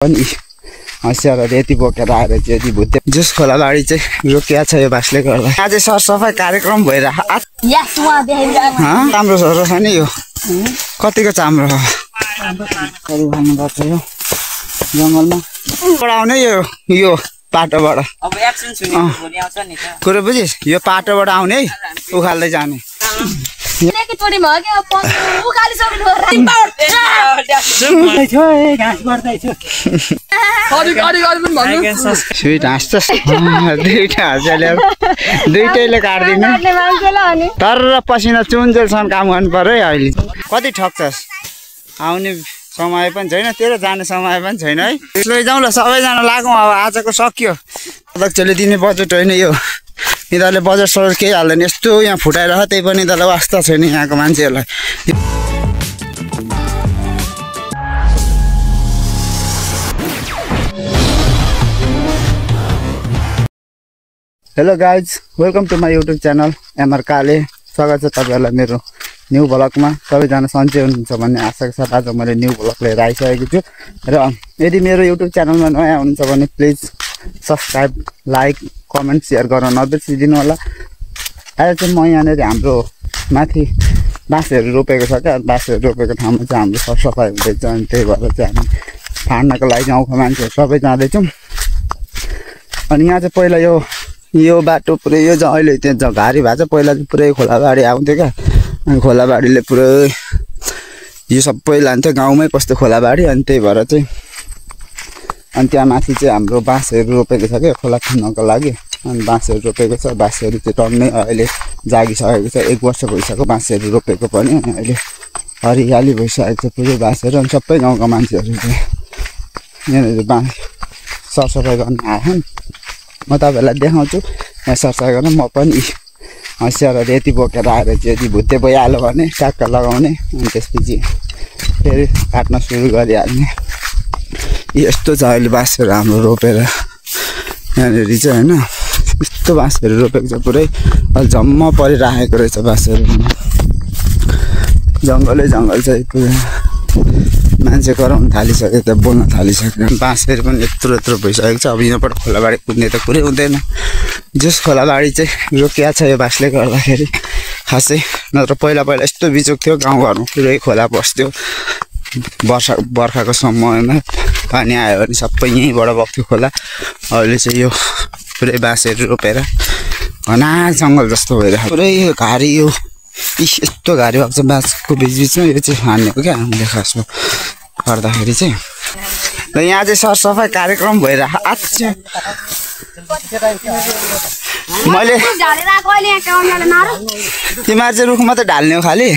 पनि हँसियारहरू यति बोकेर आएर चाहिँ यति भुत्ते जुस खोलाबारी चाहिँ रोकिया छ यो बासले गर्दा। आज सरसफाइ कार्यक्रम भइरहेको राम्रो छ नि यो कतिको चाम्रो हो भन्नुपर्छ यो जङ्गलमा आउने यो पाटोबाट अब एब्सेन्स हुने भोलि आउँछ नि त कुरो बुझिस् यो पाटोबाट आउने है उखाल्दै जाने स्विट हाँस्छ दुईटा हाँस्याले दुईटैले काट्दिने तर पसिना चुन्जेलसम्म काम गर्नु पर्यो है। अहिले कति ठग्छस् आउने समय पनि छैन तेरो जाने समय पनि छैन है। लैजाउँ ल सबैजना लागौँ अब आजको सक्यो। अध्यक्षले दिने बजेट होइन यो यिनीहरूले बजेट सजेट केही हाल्दैन यस्तो यहाँ फुटाएर त्यही पनि यिनीहरूलाई वास्ता छैन यहाँको मान्छेहरूलाई। Hello guys welcome to my YouTube channel MR Kale. स्वागत छ तपाईँहरूलाई मेरो न्यू ब्लगमा। सबैजना सन्चै हुनुहुन्छ भन्ने आशाको साथ आज मैले न्यू ब्लग लिएर आइसकेको छु र यदि मेरो युट्युब च्यानलमा नयाँ हुनुहुन्छ भने please subscribe like comment share गर्न नबिर्सिदिनु होला। आज चाहिँ म यहाँनिर हाम्रो माथि बाँसहरू रोपेको छ क्या बाँसहरू रोपेको ठाउँमा चाहिँ हाम्रो सरसफाइ हुँदैछ अनि त्यही भएर चाहिँ हामी फाड्नको लागि गाउँको मान्छेहरू सबै जाँदैछौँ। अनि यहाँ चाहिँ पहिला यो बाटो पुरै यो चाहिँ अहिले त्यहाँ घारी भएको छ पहिला चाहिँ पुरै खोलाबारी आउँथ्यो क्या अनि खोलाबारीले पुरै यो सबै लान्थ्यो गाउँमै कस्तो खोलाबारी अनि त्यही भएर चाहिँ अनि त्यहाँ माथि चाहिँ हाम्रो बाँसहरू रोपेको छ क्या खोला खन्नको लागि अनि बाँसहरू रोपेको छ। बाँसहरू चाहिँ टन्नै अहिले जागिसकेको छ 1 वर्ष भइसक्यो बाँसहरू रोपेको पनि अहिले हरियाली भइसकेको छ पुरै बाँसहरू अनि सबै गाउँका मान्छेहरू चाहिँ यहाँनिर बाँस सरसफाइ गर्न आएछन्। म तपाईँहरूलाई देखाउँछु यहाँ सरसफाइ गर्न म पनि हँसियारहरू यति बोकेर आएर चाहिँ यति भुत्ते भइहाल्यो भने ट्याक्क लगाउने अनि त्यसपछि फेरि काट्न सुरु गरिहाल्ने। यस्तो छ अहिले बाँसहरू हाम्रो रोपेर यहाँनिर चाहिँ होइन यस्तो बाँसहरू रोपेको छ पुरै अहिले झम्म परिराखेको रहेछ बाँसहरू जङ्गलै जङ्गल चाहिँ पुरै मान्छे कराउनु थालिसक्यो त्यहाँ बोल्न थालिसक्यो बाँसहरू पनि यत्रो यत्रो भइसकेको छ। अब यहाँबाट खोलाबारी कुद्ने त कुरै हुँदैन जस खोलाबारी चाहिँ रोकिया छ यो बाँसले गर्दाखेरि खासै नत्र पहिला यस्तो बिचोक थियो गाउँघरमा पुरै खोला बस्थ्यो बर्खाको समयमा पानी आयो भने सबै यहीँबाट बग्थ्यो खोला। अहिले चाहिँ यो पुरै बाँसहरू रोपेर घना जङ्गल जस्तो भइरहेको पुरै यो घारी यो यस्तो घारी भएको छ बाँसको बिचबिचमा यो चाहिँ हान्नेको क्या हामीले खासमा गर्दाखेरि चाहिँ र यहाँ चाहिँ सरसफाइ कार्यक्रम भइरहेको आज मैले तिमीहरू चाहिँ रुख मात्रै ढाल्ने हो खालि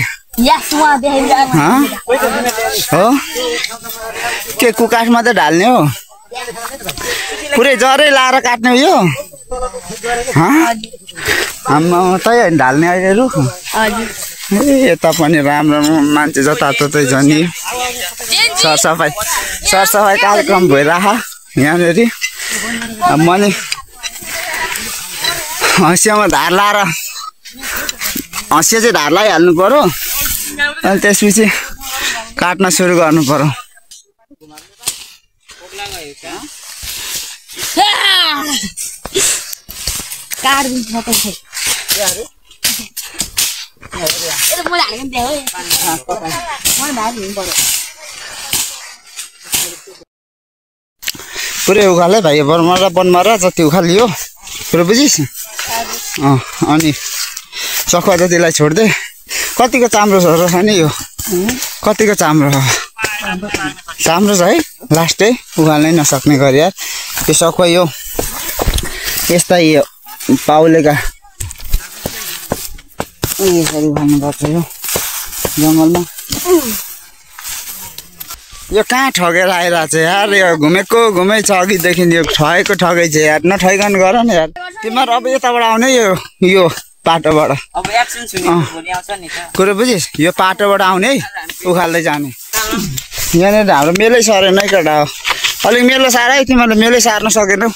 हो के कुकाठ मात्रै ढाल्ने हो पुरै जरै लाएर काट्ने हो यो आम्मा तै ढाल्ने अहिले रुख ए यता पनि राम्रो मान्छे जताततै छ नि सरसफाइ कार्यक्रम भइरहेको यहाँनिर मैले हँसियामा धार लाएर हँसिया चाहिँ धार लगाइहाल्नु पर्यो अनि त्यसपछि काट्न सुरु गर्नु पर्यो। पुरै उखाले भाइ बनमा र जति उखालियो पुरो बुझिस् अनि सखुवा जतिलाई छोड्दै कतिको चाम्रो छ नि यो कतिको चाम्रो छ छ है लास्टै उखाल्नै नसक्ने गरी यार यो सखुवा यो यस्ता यो पाउलेका यसरी उखाल्नुपर्छ यो जङ्गलमा यो कहाँ ठगेर आइरहेको छ यार यो घुमै छ अघिदेखि यो ठगै छ यार नठगान गर न यार तिमीहरू अब यताबाट आउने यो पाटोबाट अब एब्सेन्स हुने भोलि आउँछ नि त कुरो बुझिस् यो पाटोबाट आउने है उखाल्दै जाने यहाँनिर हाम्रो मेलै सरेन है केटा हो अलिक मेलो सार है तिमीहरूले मेलै सार्न सकेनौ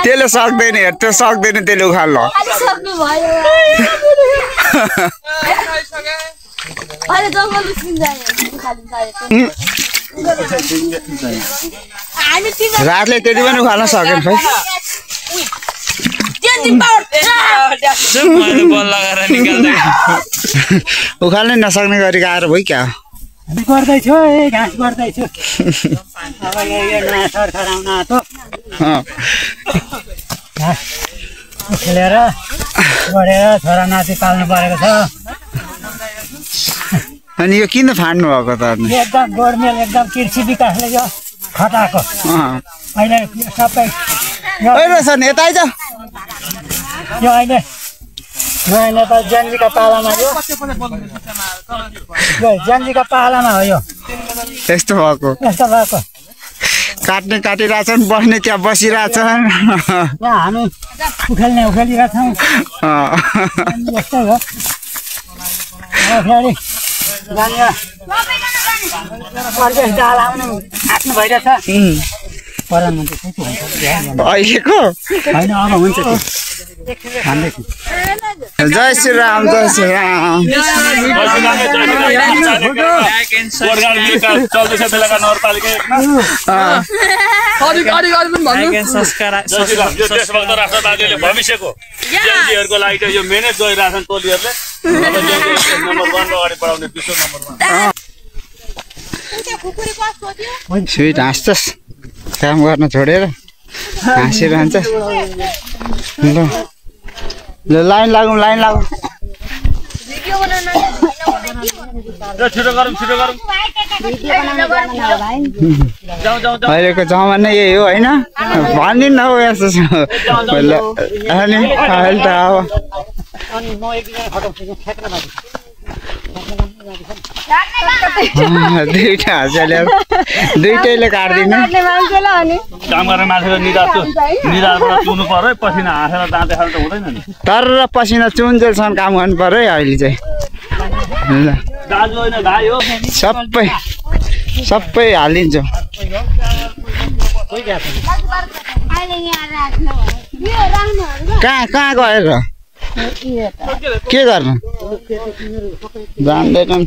त्यसले सक्दैन हेर त्यो सक्दैन त्यसले उखाल्न रातले त्यति पनि उखाल्न सकेन खै उखाल्नै नसक्ने गरी आएर भयो क्या गर्दैछु घाँस गर्दैछु अब यो सरसराउन आएको खेलेर बढेर छोरा नाति पाल्नु परेको छ अनि यो किन फाड्नु भएको त एकदम गोडमेल एकदम कृषि विकासले यो खटाएको अहिले सबै यता आइज यो अहिले नयाँ नेपाल ज्यानजीका पालामा यो ज्यानजीका पालामा हो यो यस्तो भएको काट्ने काटिरहेछन् बस्ने त्यहाँ बसिरहेछन् यहाँ हामी उखेलिरहेछौँ यस्तै हो फेरि प्रदेश दाल आउनु आँट्नु भइरहेछ अहिलेको होइन अब हुन्छ जय श्री राम जय श्री राम भविष्यको ज्यानजीहरूको लागि त यो मेहनत गरिरहेछन् टोलीहरूले स्विट हाँस्छस् काम गर्न छोडेर हाँसिरहन्छस् ल लाइन लागौँ अहिलेको जमाना यही हो होइन भनिदिनु हौ यस्तो अनि अहिले त अब दुईटा हाँस्यो दुईटैले काट्दिनु काम गर्ने मान्छेको निधारबाट चुनु पर्यो पसिना हाँसेर दाँते खानु त हुँदैन नि तर पसिना चुन्जेलसम्म काम गर्नु पर्यो है अहिले चाहिँ ल दाजु होइन भाइ हो सबै हालिन्छ कहाँ गएर के गर्नु जान्दैनन्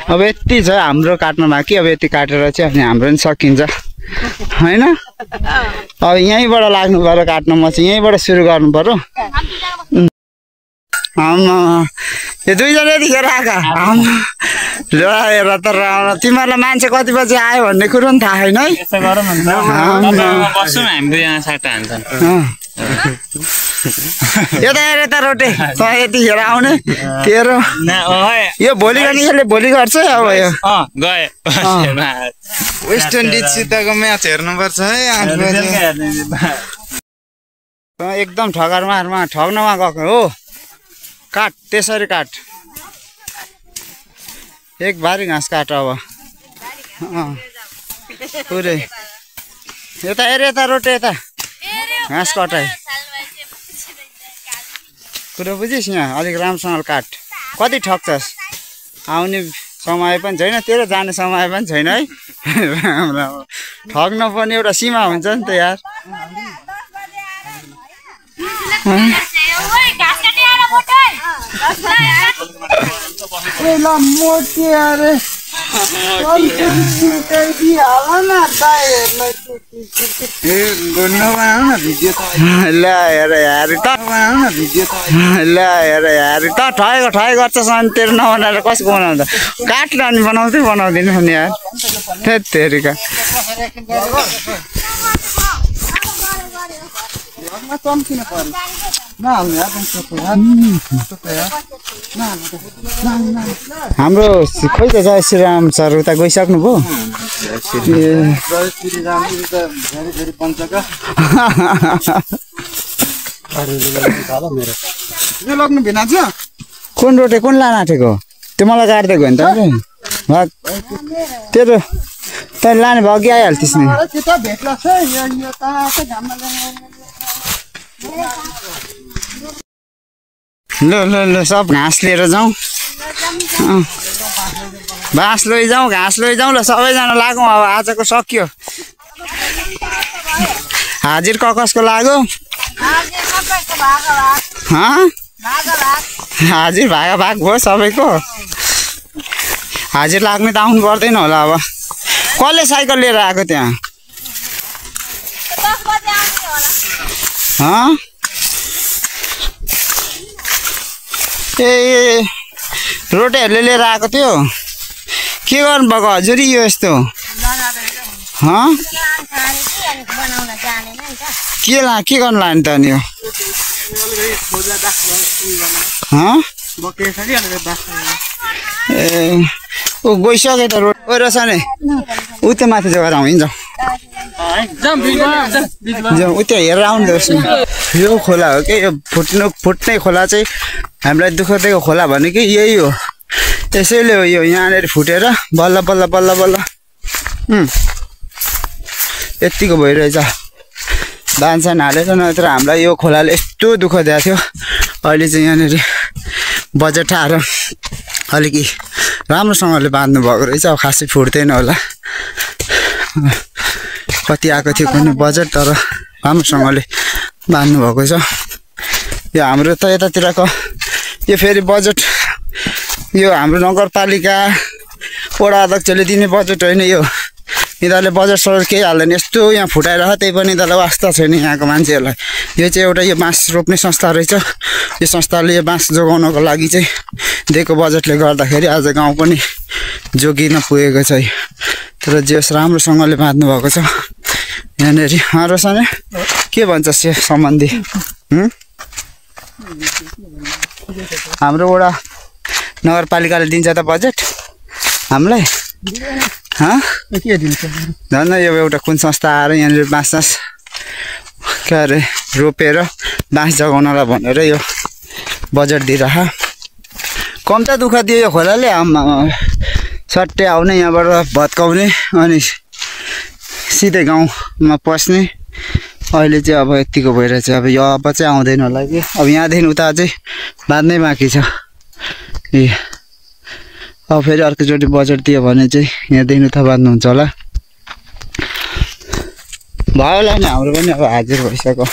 अब यति छ हाम्रो काट्न बाँकी अब यति काटेर चाहिँ अनि हाम्रो पनि सकिन्छ होइन अब यहीँबाट लाग्नु पर्यो काट्न म चाहिँ यहीँबाट सुरु गर्नु पर्यो यो दुईजना यतिखेर आएका ल हेर त तिमीहरूलाई मान्छे कति बजी आयो भन्ने कुरो पनि थाहा छैन है यता हेर यता रोटे त यतिखेर आउने तेरो यो भोलि गर्ने यसले भोलि गर्छ है अब यो वेस्ट इन्डिजसितको म्याच हेर्नुपर्छ है 8 बजे एकदम ठगरमा ठग्नमा गएको हो काट त्यसरी काट एक भारी घाँस काट अब पुरै यता हेर यता रोटे यता घाँस कटाइ कुरो बुझिस् यहाँ अलिक राम्रोसँगले काट कति ठग्छस् आउने समय पनि छैन तेरो जाने समय पनि छैन है राम्रो ठग्न पनि एउटा सीमा हुन्छ नि त यार ठगे गर्छस् अनि तेरो नबनाएर कसको बनाउँदा काट्न अनि बनाउँदैन नि यार तेरिका हाम्रो खोइ त जय श्रीराम सर उता गइसक्नु भयो कुन रोटे कुन लान आँटेको त्यो मलाई काटिदिएको नि त तेरो तैँले लाने भयो अघि आइहाल्थिस् नि ल ल ल सब घाँस लिएर जाउँ बाँस लैजाउँ घाँस लैजाउँ ल सबैजना लागौँ अब आजको सक्यो हाजिर कसको लाग्यो हाजिर भागा भाग भयो सबैको हाजिर लाग्ने त आउनु पर्दैन होला अब कसले साइकल लिएर आएको त्यहाँ ए रोटीहरूले लिएर आएको थियो के गर्नुभएको हजुरी यो यस्तो के गर्नु लाने त अनि यो ए ऊ गइसक्यो त रोड ओ रहेछ नि ऊ त्यो माथि जग्गा हिँड्छौँ उता हेरेर आउनुहोस् न यो खोला हो कि यो फुट्ने खोला चाहिँ हामीलाई दुःख दिएको खोला भनेको यही हो त्यसैले हो यो यहाँनिर फुटेर बल्ल बल्ल बल्ल बल्ल यतिको भइरहेछ धानसान हालेर नत्र हामीलाई यो खोलाले यस्तो दुःख दिएको थियो अहिले चाहिँ यहाँनिर बजेट आएर अलिकति राम्रोसँगले बाँध्नु भएको रहेछ अब खासै फुट्दैन होला कति आएको थियो कुनै बजेट तर राम्रोसँगले बाँध्नु भएको छ यो हाम्रो त यतातिरको यो फेरि बजेट यो हाम्रो नगरपालिका वडा अध्यक्षले दिने बजेट होइन यो यिनीहरूले बजेट सजेट केही हाल्दैन यस्तो यहाँ फुटाएर त्यही पनि यिनीहरूलाई वास्ता छैन यहाँको मान्छेहरूलाई यो चाहिँ एउटा यो बाँस रोप्ने संस्था रहेछ यो संस्थाले यो बाँस जोगाउनको लागि चाहिँ दिएको बजेटले गर्दाखेरि आज गाउँ पनि जोगिन पुगेको छ तर जेस राम्रोसँगले बाँध्नु भएको छ यहाँनिर रोशने के भन्छ से सम्बन्धी हाम्रो वडा नगरपालिकाले दिन्छ त बजेट हामीलाई के दिन्छ झन् यो एउटा कुन संस्था आएर यहाँनिर बाँस के अरे रोपेर बाँस जगाउनलाई भनेर यो बजेट दिइरह कम त दुःख दियो यो खोलाले सट्टै आउने यहाँबाट भत्काउने अनि सिधै गाउँमा पस्ने अहिले चाहिँ अब यतिको भइरहेछ अब यो अब चाहिँ आउँदैन होला कि अब यहाँदेखि उता चाहिँ बाँध्नै बाँकी छ ए अब फेरि अर्कोचोटि बजेट दियो भने चाहिँ यहाँदेखि उता बाँध्नुहुन्छ होला भयो होला नि हाम्रो पनि अब हाजिर भइसक्यो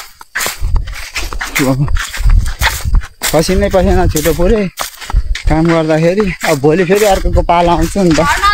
पसिनै पसिना छिटो पुरै काम गर्दाखेरि अब भोलि फेरि अर्को पाला आउँछ नि त